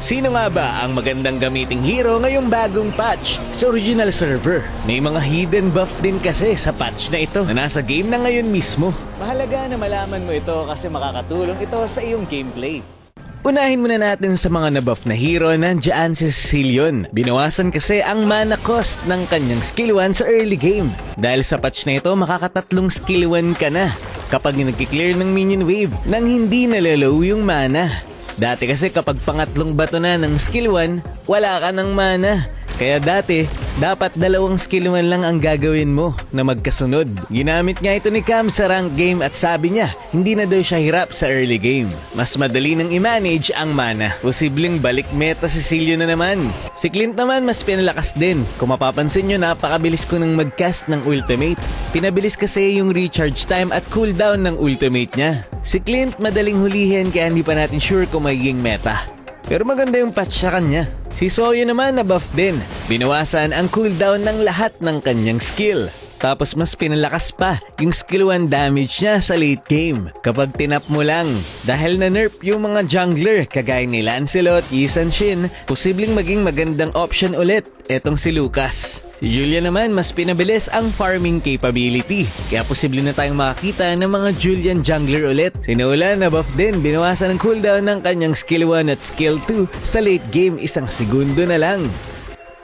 Sino nga ba ang magandang gamiting hero ngayong bagong patch sa original server? May mga hidden buff din kasi sa patch na ito na nasa game na ngayon mismo. Mahalaga na malaman mo ito kasi makakatulong ito sa iyong gameplay. Unahin muna natin sa mga nabuff na hero, nandiyan si Cecilion. Binawasan kasi ang mana cost ng kanyang skill 1 sa early game. Dahil sa patch na ito, makakatatlong skill 1 ka na kapag nagki-clear ng minion wave nang hindi nalalow yung mana. Dati kasi kapag pangatlong bato na ng skill 1, wala ka ng mana. Kaya dati, dapat dalawang skill 1 lang ang gagawin mo na magkasunod. Ginamit nga ito ni Cam sa rank game at sabi niya, hindi na daw siya hirap sa early game. Mas madali nang i-manage ang mana. Posibleng balik meta si Cecilio na naman. Si Clint naman mas pinalakas din. Kung mapapansin nyo, napakabilis ko nang mag-cast ng ultimate. Pinabilis kasi yung recharge time at cooldown ng ultimate niya. Si Clint madaling hulihin kaya hindi pa natin sure kung magiging meta. Pero maganda yung patch sa kanya. Si Soyo naman na-buff din. Binawasan ang cooldown ng lahat ng kanyang skill. Tapos mas pinalakas pa yung skill 1 damage niya sa late game kapag tinap mo lang. Dahil na-nerf yung mga jungler kagaya ni Lancelot, Yi San-shin, posibleng maging magandang option ulit etong si Lucas. Si Julian naman mas pinabilis ang farming capability, kaya posible na tayong makakita ng mga Julian jungler ulit. Si Nolan na-buff din, binawasan ang cooldown ng kanyang skill 1 at skill 2 sa late game, 1 segundo na lang.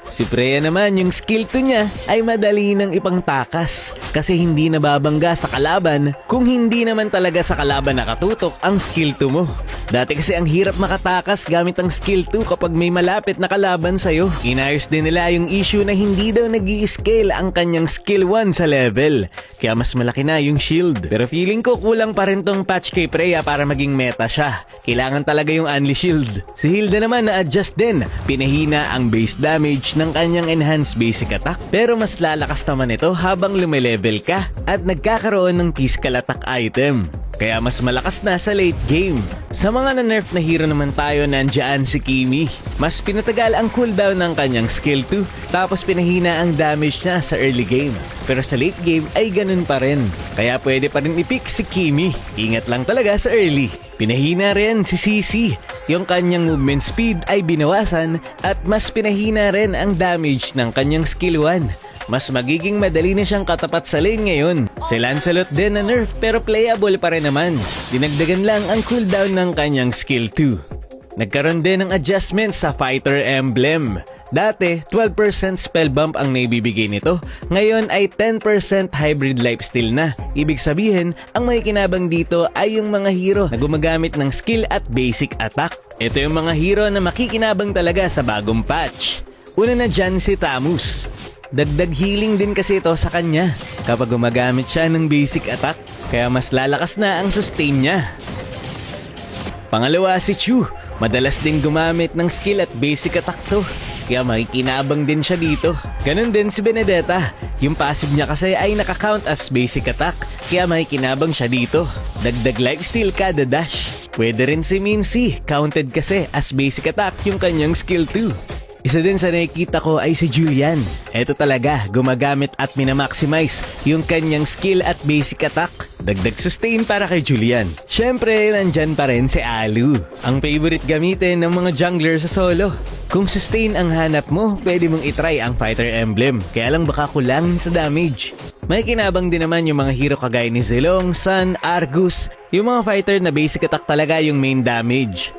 Si Freya naman, yung skill 2 niya ay madali nang ipangtakas kasi hindi nababangga sa kalaban kung hindi naman talaga sa kalaban nakatutok ang skill 2 mo. Dati kasi ang hirap makatakas gamit ang skill 2 kapag may malapit na kalaban sa'yo. Inayos din nila yung issue na hindi daw nag-i-scale ang kanyang skill 1 sa level, kaya mas malaki na yung shield. Pero feeling ko kulang pa rin tong patch kay Freya para maging meta siya. Kailangan talaga yung Unli Shield. Si Hilda naman na-adjust din. Pinahina ang base damage ng kanyang enhanced basic attack. Pero mas lalakas naman ito habang lumilevel ka at nagkakaroon ng physical attack item. Kaya mas malakas na sa late game. Sa mga na-nerf na hero naman tayo, nandiyan si Kimi. Mas pinatagal ang cooldown ng kanyang skill 2, tapos pinahina ang damage niya sa early game. Pero sa late game ay ganun pa rin. Kaya pwede pa rin i-pick si Kimi. Ingat lang talaga sa early. Pinahina rin si CC. Yung kanyang movement speed ay binawasan at mas pinahina rin ang damage ng kanyang skill 1. Mas magiging madali na siyang katapat sa lane ngayon. Si Lancelot din na nerf pero playable pa rin naman. Dinagdagan lang ang cooldown ng kanyang skill 2. Nagkaroon din ng adjustment sa fighter emblem. Dati, 12% spell bump ang naibibigay nito. Ngayon ay 10% hybrid lifesteal na. Ibig sabihin, ang may kinabang dito ay yung mga hero na gumagamit ng skill at basic attack. Ito yung mga hero na makikinabang talaga sa bagong patch. Una na dyan si Tamus. Dagdag healing din kasi ito sa kanya kapag gumagamit siya ng basic attack, kaya mas lalakas na ang sustain niya. Pangalawa si Chu. Madalas din gumamit ng skill at basic attack to, kaya makikinabang din siya dito. Ganon din si Benedetta. Yung passive niya kasi ay nakakount as basic attack, kaya makikinabang siya dito. Dagdag lifesteal kada dash. Pwede rin si Mincy. Counted kasi as basic attack yung kanyang skill 2. Isa din sa nakikita ko ay si Julian. Ito talaga, gumagamit at minamaximize yung kanyang skill at basic attack. Dagdag sustain para kay Julian. Syempre, nandyan pa rin si Alu. Ang favorite gamitin ng mga jungler sa solo. Kung sustain ang hanap mo, pwede mong itry ang fighter emblem. Kaya lang baka kulang sa damage. May kinabang din naman yung mga hero kagaya ni Zilong, Sun, Argus. Yung mga fighter na basic attack talaga yung main damage.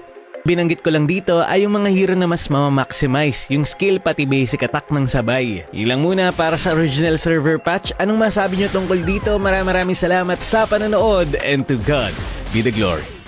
Binanggit ko lang dito ay yung mga hero na mas mamamaximize yung skill pati basic attack ng sabay. Ilang muna para sa original server patch. Anong masabi nyo tungkol dito? Maraming salamat sa panonood and to God be the glory.